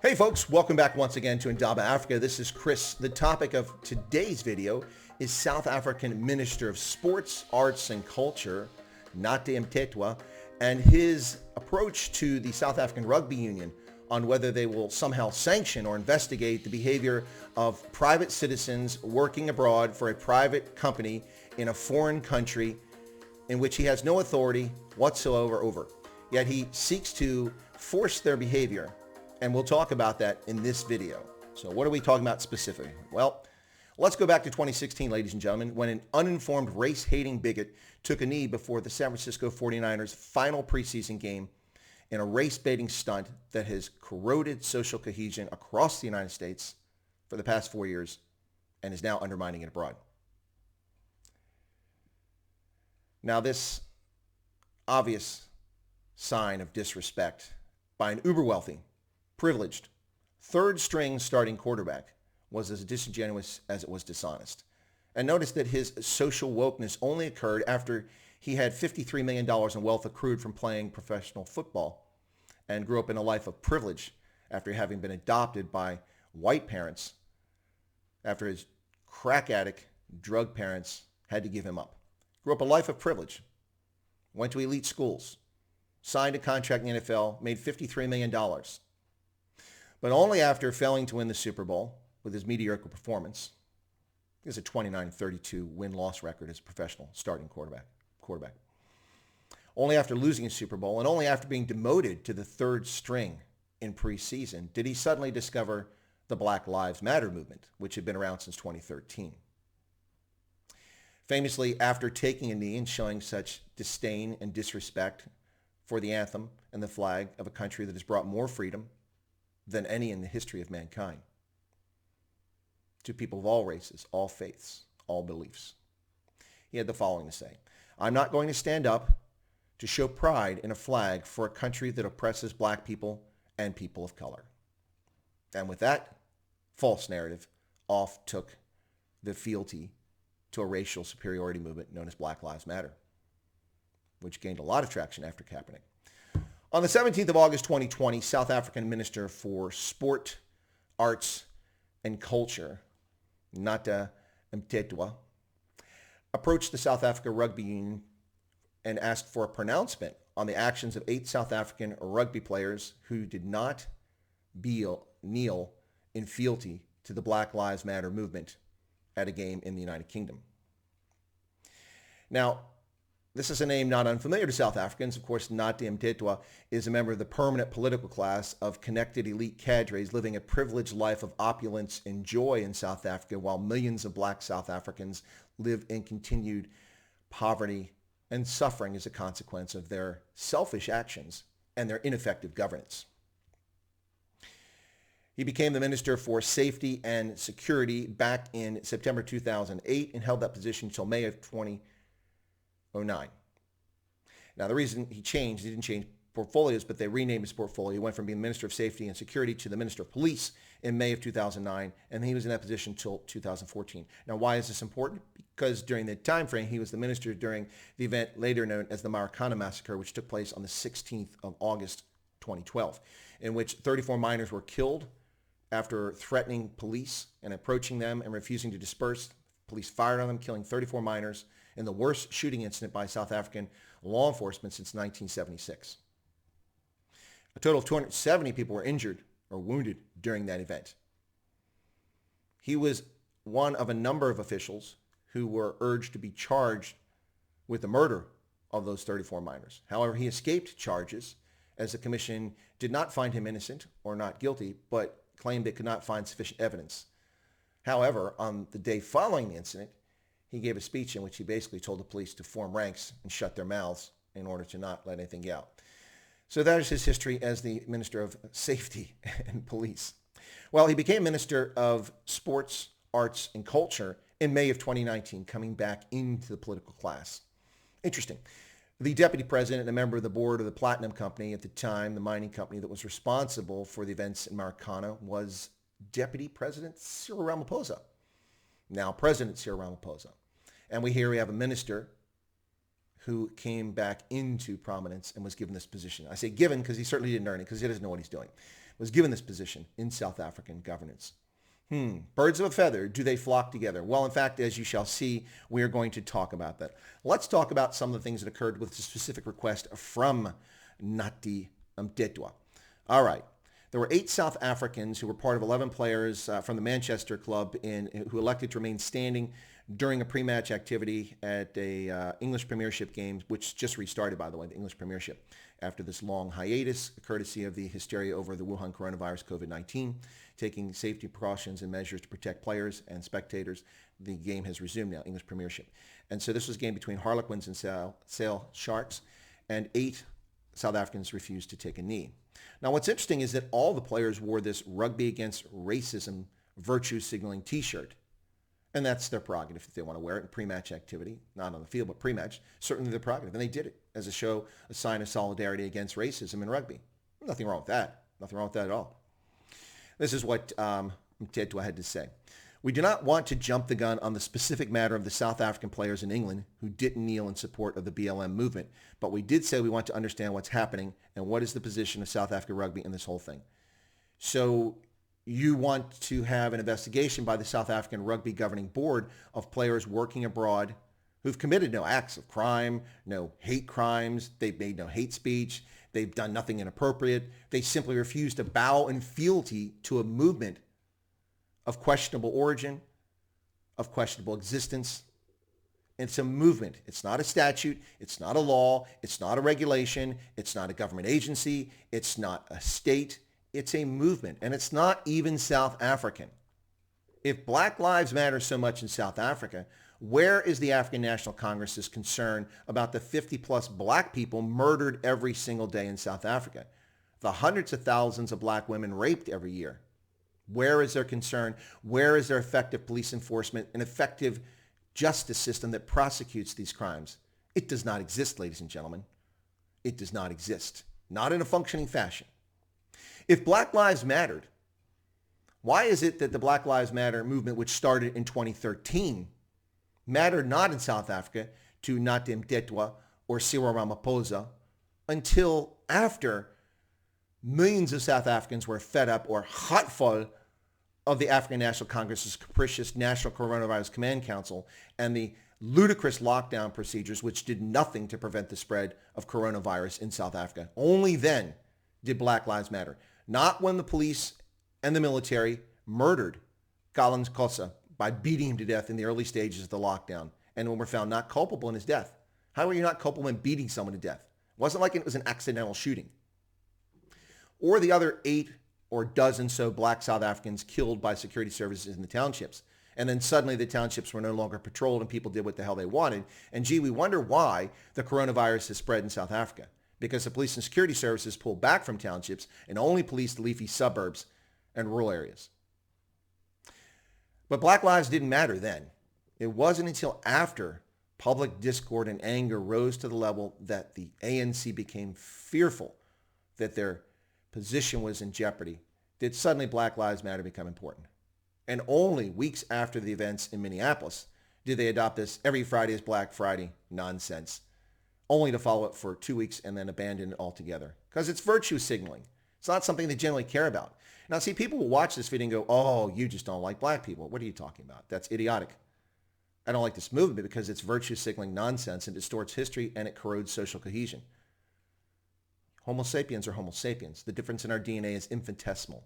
Hey folks, welcome back once again to Indaba Africa. This is Chris. The topic of today's video is South African Minister of Sports, Arts and Culture, Mthethwa, and his approach to the South African Rugby Union on whether they will somehow sanction or investigate the behavior of private citizens working abroad for a private company in a foreign country in which he has no authority whatsoever over. Yet he seeks to force their behavior. And we'll talk about that in this video. So what are we talking about specifically? Well, let's go back to 2016, ladies and gentlemen, when an uninformed race-hating bigot took a knee before the San Francisco 49ers' final preseason game in a race-baiting stunt that has corroded social cohesion across the United States for the past 4 years and is now undermining it abroad. Now, this obvious sign of disrespect by an uber-wealthy, privileged, third-string starting quarterback was as disingenuous as it was dishonest. And notice that his social wokeness only occurred after he had $53 million in wealth accrued from playing professional football and grew up in a life of privilege after having been adopted by white parents after his crack addict drug parents had to give him up. Grew up a life of privilege, went to elite schools, signed a contract in the NFL, made $53 million. But only after failing to win the Super Bowl with his mediocre performance. He has a 29-32 win-loss record as a professional starting quarterback. Only after losing a Super Bowl and only after being demoted to the third string in preseason did he suddenly discover the Black Lives Matter movement, which had been around since 2013. Famously, after taking a knee and showing such disdain and disrespect for the anthem and the flag of a country that has brought more freedom than any in the history of mankind, to people of all races, all faiths, all beliefs. He had the following to say: "I'm not going to stand up to show pride in a flag for a country that oppresses black people and people of color." And with that false narrative, off took the fealty to a racial superiority movement known as Black Lives Matter, which gained a lot of traction after Kaepernick. On the 17th of August 2020, South African Minister for Sport, Arts, and Culture, Mthethwa, approached the South Africa Rugby Union and asked for a pronouncement on the actions of 8 South African rugby players who did not kneel in fealty to the Black Lives Matter movement at a game in the United Kingdom. Now, this is a name not unfamiliar to South Africans. Of course, Mthethwa is a member of the permanent political class of connected elite cadres living a privileged life of opulence and joy in South Africa, while millions of black South Africans live in continued poverty and suffering as a consequence of their selfish actions and their ineffective governance. He became the Minister for Safety and Security back in September 2008 and held that position until May of 2009. Now, the reason he didn't change portfolios, but they renamed his portfolio. He went from being Minister of Safety and Security to the Minister of Police in May of 2009, and he was in that position until 2014. Now, why is this important? Because during the time frame, he was the minister during the event later known as the Marikana Massacre, which took place on the 16th of August 2012, in which 34 minors were killed after threatening police and approaching them and refusing to disperse. Police fired on them, killing 34 minors in the worst shooting incident by South African law enforcement since 1976. A total of 270 people were injured or wounded during that event. He was one of a number of officials who were urged to be charged with the murder of those 34 minors. However, he escaped charges as the commission did not find him innocent or not guilty, but claimed they could not find sufficient evidence. However, on the day following the incident, he gave a speech in which he basically told the police to form ranks and shut their mouths in order to not let anything get out. So that is his history as the Minister of Safety and Police. Well, he became Minister of Sports, Arts, and Culture in May of 2019, coming back into the political class. Interesting. The deputy president and a member of the board of the Platinum Company at the time, the mining company that was responsible for the events in Marikana, was Deputy President Cyril Ramaphosa, now President Cyril Ramaphosa. And we have a minister who came back into prominence and was given this position. I say given because he certainly didn't earn it because he doesn't know what he's doing. was given this position in South African governance. Birds of a feather, do they flock together? Well, in fact, as you shall see, we are going to talk about that. Let's talk about some of the things that occurred with the specific request from Mthethwa. All right. There were 8 South Africans who were part of 11 players from the Manchester club who elected to remain standing during a pre-match activity at a English Premiership game, which just restarted, by the way, the English Premiership, after this long hiatus, courtesy of the hysteria over the Wuhan coronavirus COVID-19, taking safety precautions and measures to protect players and spectators. The game has resumed now, English Premiership. And so this was a game between Harlequins and Sale Sharks, and 8 South Africans refused to take a knee. Now, what's interesting is that all the players wore this Rugby Against Racism virtue signaling T-shirt. And that's their prerogative if they want to wear it in pre-match activity, not on the field, but pre-match, certainly their prerogative. And they did it as a sign of solidarity against racism in rugby. Nothing wrong with that. Nothing wrong with that at all. This is what Mthethwa had to say. We do not want to jump the gun on the specific matter of the South African players in England who didn't kneel in support of the BLM movement, but we did say we want to understand what's happening and what is the position of South Africa rugby in this whole thing. So you want to have an investigation by the South African Rugby Governing Board of players working abroad who've committed no acts of crime, no hate crimes, they've made no hate speech, they've done nothing inappropriate, they simply refuse to bow in fealty to a movement of questionable origin, of questionable existence. It's a movement. It's not a statute. It's not a law. It's not a regulation. It's not a government agency. It's not a state. It's a movement, and it's not even South African. If Black Lives Matter so much in South Africa, where is the African National Congress's concern about the 50-plus black people murdered every single day in South Africa? The hundreds of thousands of black women raped every year. Where is their concern? Where is their effective police enforcement, an effective justice system that prosecutes these crimes? It does not exist, ladies and gentlemen. It does not exist. Not in a functioning fashion. If Black Lives mattered, why is it that the Black Lives Matter movement, which started in 2013, mattered not in South Africa to Mthethwa or Cyril Ramaphosa until after millions of South Africans were fed up or hotful of the African National Congress's capricious National Coronavirus Command Council and the ludicrous lockdown procedures which did nothing to prevent the spread of coronavirus in South Africa. Only then did Black Lives Matter. Not when the police and the military murdered Collins Kosa by beating him to death in the early stages of the lockdown and when we're found not culpable in his death. How are you not culpable in beating someone to death? It wasn't like it was an accidental shooting. Or the other 8 or dozen so black South Africans killed by security services in the townships. And then suddenly the townships were no longer patrolled and people did what the hell they wanted. And gee, we wonder why the coronavirus has spread in South Africa. Because the police and security services pulled back from townships and only policed leafy suburbs and rural areas. But Black lives didn't matter then. It wasn't until after public discord and anger rose to the level that the ANC became fearful that their position was in jeopardy did suddenly Black Lives Matter become important. And only weeks after the events in Minneapolis did they adopt this every Friday is Black Friday nonsense, only to follow it for 2 weeks and then abandon it altogether. Because it's virtue signaling. It's not something they generally care about. Now, see, people will watch this video and go, oh, you just don't like black people. What are you talking about? That's idiotic. I don't like this movement because it's virtue signaling nonsense and distorts history and it corrodes social cohesion. Homo sapiens are Homo sapiens. The difference in our DNA is infinitesimal.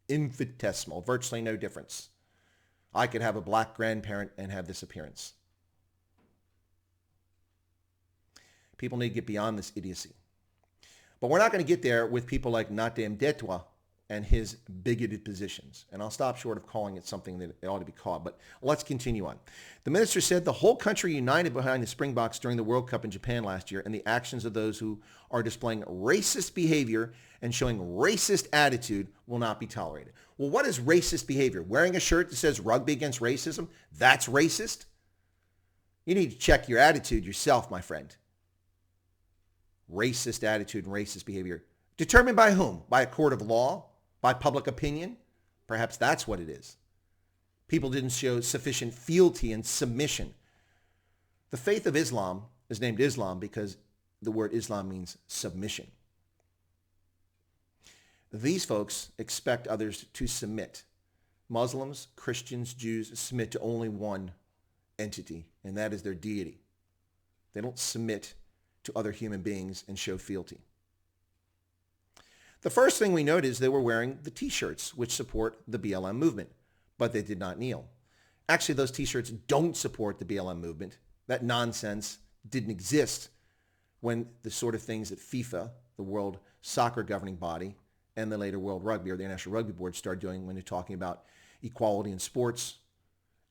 Infinitesimal. Virtually no difference. I could have a black grandparent and have this appearance. People need to get beyond this idiocy. But we're not going to get there with people like Mthethwa and his bigoted positions. And I'll stop short of calling it something that it ought to be called, but let's continue on. The minister said the whole country united behind the Springboks during the World Cup in Japan last year and the actions of those who are displaying racist behavior and showing racist attitude will not be tolerated. Well, what is racist behavior? Wearing a shirt that says Rugby Against Racism? That's racist? You need to check your attitude yourself, my friend. Racist attitude and racist behavior. Determined by whom? By a court of law? By public opinion? Perhaps that's what it is. People didn't show sufficient fealty and submission. The faith of Islam is named Islam because the word Islam means submission. these folks expect others to submit. Muslims, Christians, Jews submit to only one entity, and that is their deity. They don't submit to other human beings and show fealty. The first thing we note is they were wearing the t-shirts which support the BLM movement, but they did not kneel. Actually, those t-shirts don't support the BLM movement. That nonsense didn't exist when the sort of things that FIFA, the World Soccer governing body, and the later World Rugby or the International Rugby Board started doing when they're talking about equality in sports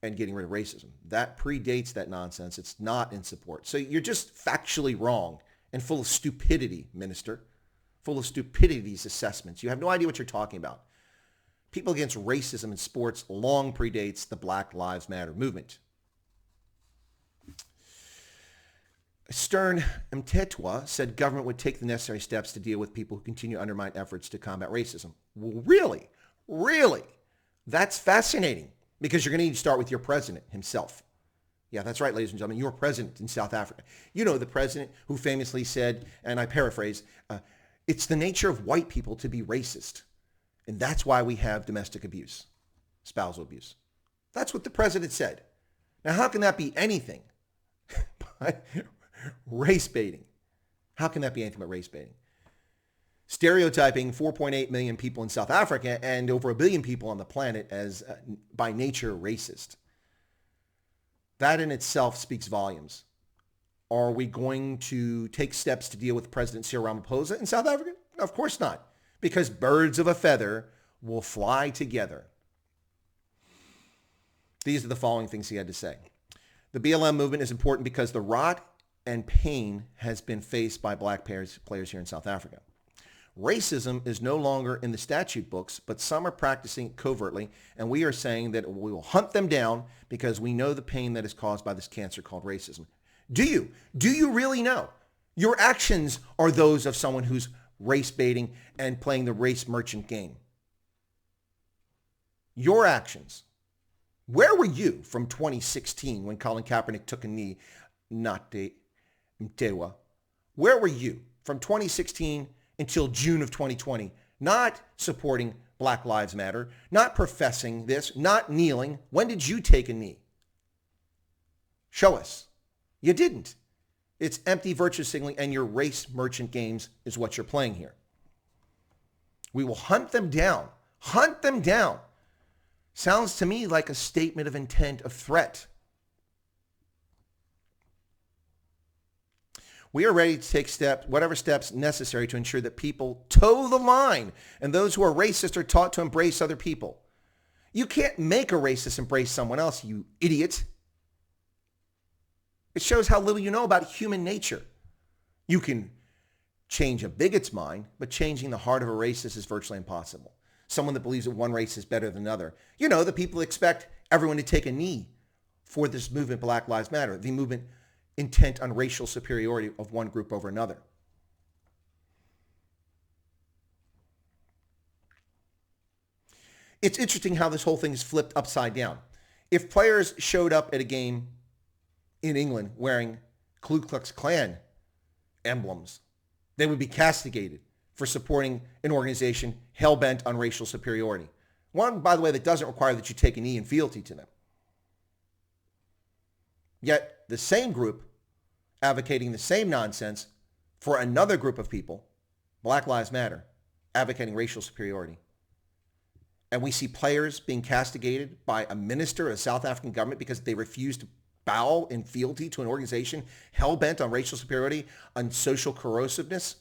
and getting rid of racism. That predates that nonsense. It's not in support. So you're just factually wrong and full of stupidity, minister. Full of stupidity, these assessments. You have no idea what you're talking about. People against racism in sports long predates the Black Lives Matter movement. Stern Mthethwa said government would take the necessary steps to deal with people who continue to undermine efforts to combat racism. Well, really? Really? That's fascinating because you're going to need to start with your president himself. Yeah, that's right, ladies and gentlemen. Your president in South Africa. You know the president who famously said, and I paraphrase, it's the nature of white people to be racist. And that's why we have domestic abuse, spousal abuse. That's what the president said. Now, how can that be anything but race baiting? How can that be anything but race baiting? Stereotyping 4.8 million people in South Africa and over 1 billion people on the planet as by nature racist. That in itself speaks volumes. Are we going to take steps to deal with President Cyril Ramaphosa in South Africa? Of course not, because birds of a feather will fly together. These are the following things he had to say. The BLM movement is important because the rot and pain has been faced by black players here in South Africa. Racism is no longer in the statute books, but some are practicing it covertly, and we are saying that we will hunt them down because we know the pain that is caused by this cancer called racism. Do you? Do you really know? Your actions are those of someone who's race baiting and playing the race merchant game. Your actions. Where were you from 2016 when Colin Kaepernick took a knee, not Mthethwa? Where were you from 2016 until June of 2020, not supporting Black Lives Matter, not professing this, not kneeling? When did you take a knee? Show us. You didn't. It's empty virtue signaling, and your race merchant games is what you're playing here. We will hunt them down. Hunt them down. Sounds to me like a statement of intent, of threat. We are ready to take whatever steps necessary to ensure that people toe the line, and those who are racist are taught to embrace other people. You can't make a racist embrace someone else, you idiot. It shows how little you know about human nature. You can change a bigot's mind, but changing the heart of a racist is virtually impossible. Someone that believes that one race is better than another. You know, the people expect everyone to take a knee for this movement, Black Lives Matter, the movement intent on racial superiority of one group over another. It's interesting how this whole thing is flipped upside down. If players showed up at a game in England wearing Ku Klux Klan emblems, they would be castigated for supporting an organization hell-bent on racial superiority. One, by the way, that doesn't require that you take a knee in fealty to them. Yet the same group advocating the same nonsense for another group of people, Black Lives Matter, advocating racial superiority. And we see players being castigated by a minister of the South African government because they refuse to bow in fealty to an organization hell-bent on racial superiority, on social corrosiveness.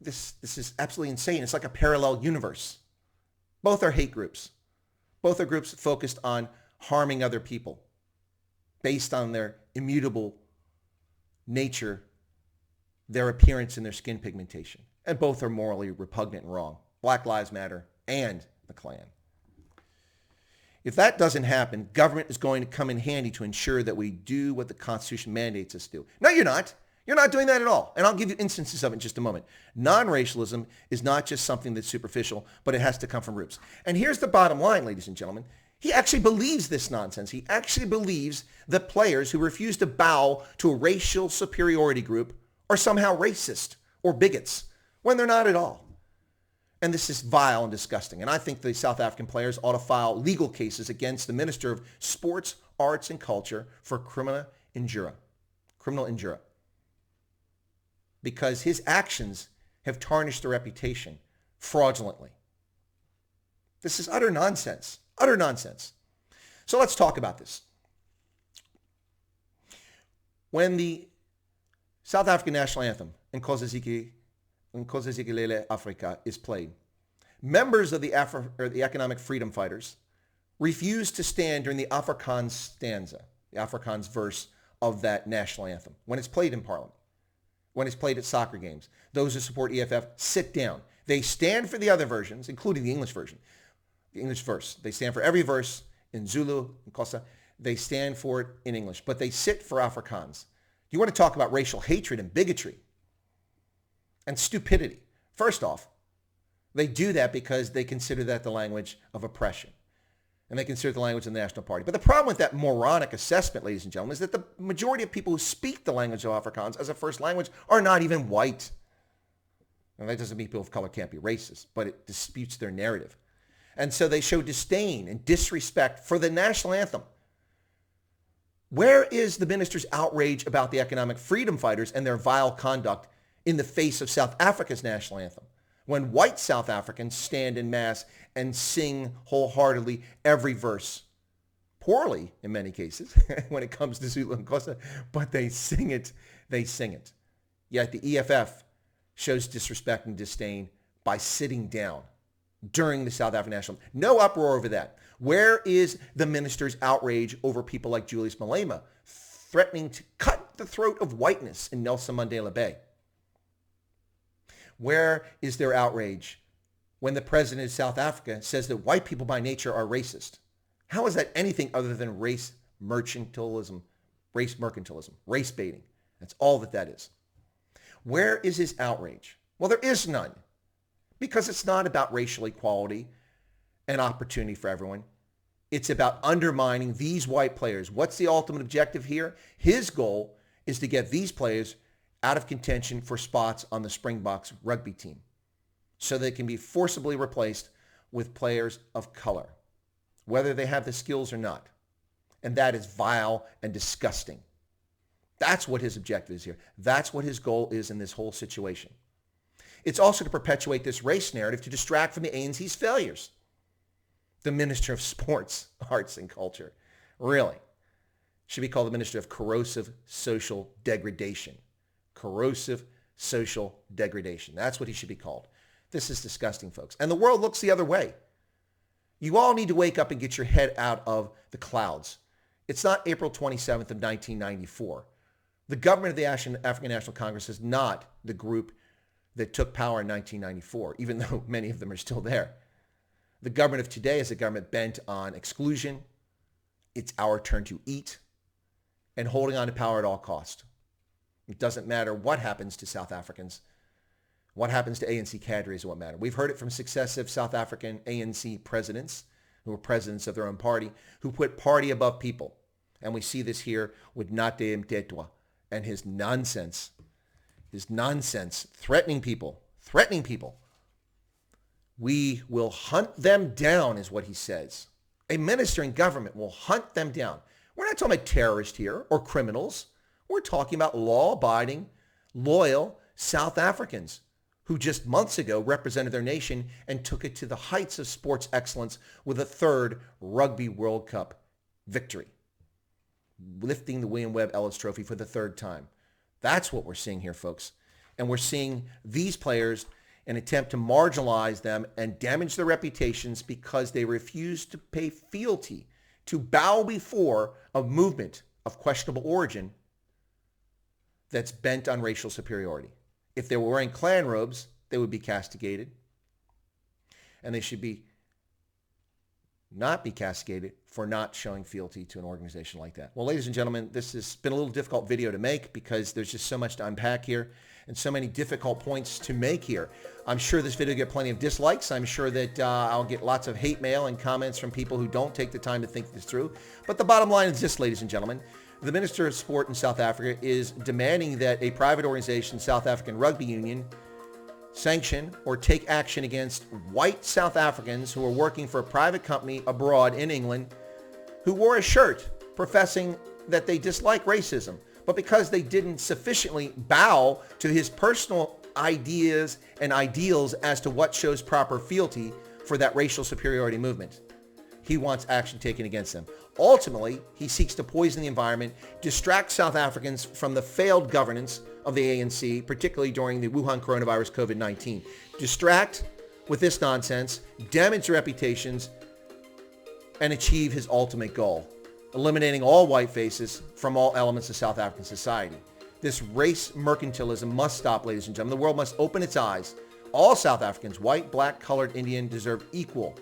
This is absolutely insane. It's like a parallel universe. Both are hate groups. Both are groups focused on harming other people based on their immutable nature, their appearance, and their skin pigmentation. And both are morally repugnant and wrong. Black Lives Matter and the Klan. If that doesn't happen, government is going to come in handy to ensure that we do what the Constitution mandates us to do. No, you're not. You're not doing that at all. And I'll give you instances of it in just a moment. Non-racialism is not just something that's superficial, but it has to come from roots. And here's the bottom line, ladies and gentlemen. He actually believes this nonsense. He actually believes that players who refuse to bow to a racial superiority group are somehow racist or bigots, when they're not at all. And this is vile and disgusting. And I think the South African players ought to file legal cases against the Minister of Sports, Arts, and Culture for criminal injury. Because his actions have tarnished their reputation fraudulently. This is utter nonsense. Utter nonsense. So let's talk about this. When the South African national anthem, Nkosi Sikelel' Afrika, is played, members of the economic freedom fighters refused to stand during the Afrikaans stanza, the Afrikaans verse of that national anthem, when it's played in Parliament, when it's played at soccer games. Those who support EFF sit down. They stand for the other versions, including the English version, the English verse. They stand for every verse in Zulu, in Xhosa. They stand for it in English, but they sit for Afrikaans. You want to talk about racial hatred and bigotry and stupidity. First off, they do that because they consider that the language of oppression. And they consider it the language of the National Party. But the problem with that moronic assessment, ladies and gentlemen, is that the majority of people who speak the language of Afrikaans as a first language are not even white. And that doesn't mean people of color can't be racist, but it disputes their narrative. And so they show disdain and disrespect for the national anthem. Where is the minister's outrage about the economic freedom fighters and their vile conduct in the face of South Africa's national anthem, when white South Africans stand in mass and sing wholeheartedly every verse? Poorly, in many cases, when it comes to Zulu and Xhosa, but they sing it. Yet the EFF shows disrespect and disdain by sitting down during the South African national anthem. No uproar over that. Where is the minister's outrage over people like Julius Malema threatening to cut the throat of whiteness in Nelson Mandela Bay? Where is their outrage when the president of South Africa says that white people by nature are racist? How is that anything other than race mercantilism, race baiting? That's all that is. Where is his outrage? Well, there is none, because it's not about racial equality and opportunity for everyone. It's about undermining these white players. What's the ultimate objective here? His goal is to get these players out of contention for spots on the Springboks rugby team so they can be forcibly replaced with players of color, whether they have the skills or not. And that is vile and disgusting. That's what his objective is here. That's what his goal is in this whole situation. It's also to perpetuate this race narrative to distract from the ANC's failures. The Minister of Sports, Arts, and Culture, really, should be called the Minister of Corrosive Social Degradation. Corrosive social degradation. That's what he should be called. This is disgusting, folks. And the world looks the other way. You all need to wake up and get your head out of the clouds. It's not April 27th of 1994. The government of the African National Congress is not the group that took power in 1994, even though many of them are still there. The government of today is a government bent on exclusion. It's our turn to eat and holding on to power at all cost. It doesn't matter what happens to South Africans. What happens to ANC cadres is what matters. We've heard it from successive South African ANC presidents, who were presidents of their own party, who put party above people. And we see this here with Mthethwa and his nonsense, threatening people. We will hunt them down, is what he says. A minister in government will hunt them down. We're not talking about terrorists here or criminals. We're talking about law-abiding, loyal South Africans who just months ago represented their nation and took it to the heights of sports excellence with a third Rugby World Cup victory, lifting the William Webb Ellis Trophy for the third time. That's what we're seeing here, folks. And we're seeing these players an attempt to marginalize them and damage their reputations because they refuse to pay fealty, to bow before a movement of questionable origin that's bent on racial superiority. If they were wearing Klan robes, they would be castigated. And they should not be castigated for not showing fealty to an organization like that. Well, ladies and gentlemen, this has been a little difficult video to make because there's just so much to unpack here and so many difficult points to make here. I'm sure this video will get plenty of dislikes. I'm sure that I'll get lots of hate mail and comments from people who don't take the time to think this through. But the bottom line is this, ladies and gentlemen. The Minister of Sport in South Africa is demanding that a private organization, South African Rugby Union, sanction or take action against white South Africans who were working for a private company abroad in England who wore a shirt professing that they dislike racism, but because they didn't sufficiently bow to his personal ideas and ideals as to what shows proper fealty for that racial superiority movement, he wants action taken against them. Ultimately, he seeks to poison the environment, distract South Africans from the failed governance of the ANC, particularly during the Wuhan coronavirus COVID-19. Distract with this nonsense, damage their reputations, and achieve his ultimate goal, eliminating all white faces from all elements of South African society. This race mercantilism must stop, ladies and gentlemen. The world must open its eyes. All South Africans, white, black, colored, Indian, deserve equal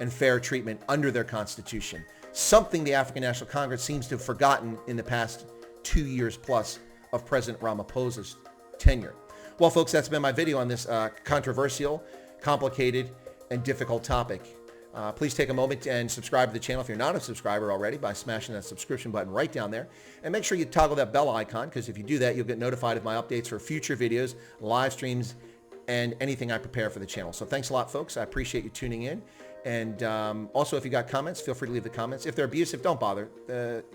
and fair treatment under their constitution, something the African National Congress seems to have forgotten in the past 2 years plus of President Ramaphosa's tenure. Well, folks, that's been my video on this controversial, complicated, and difficult topic. Please take a moment and subscribe to the channel if you're not a subscriber already by smashing that subscription button right down there. And make sure you toggle that bell icon, because if you do that, you'll get notified of my updates for future videos, live streams, and anything I prepare for the channel. So thanks a lot, folks. I appreciate you tuning in. And also, if you got comments, feel free to leave the comments. If they're abusive, don't bother.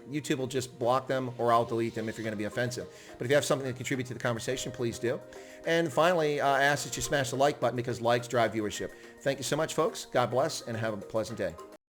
YouTube will just block them, or I'll delete them if you're going to be offensive. But if you have something to contribute to the conversation, please do. And finally, I ask that you smash the like button, because likes drive viewership. Thank you so much, folks. God bless, and have a pleasant day.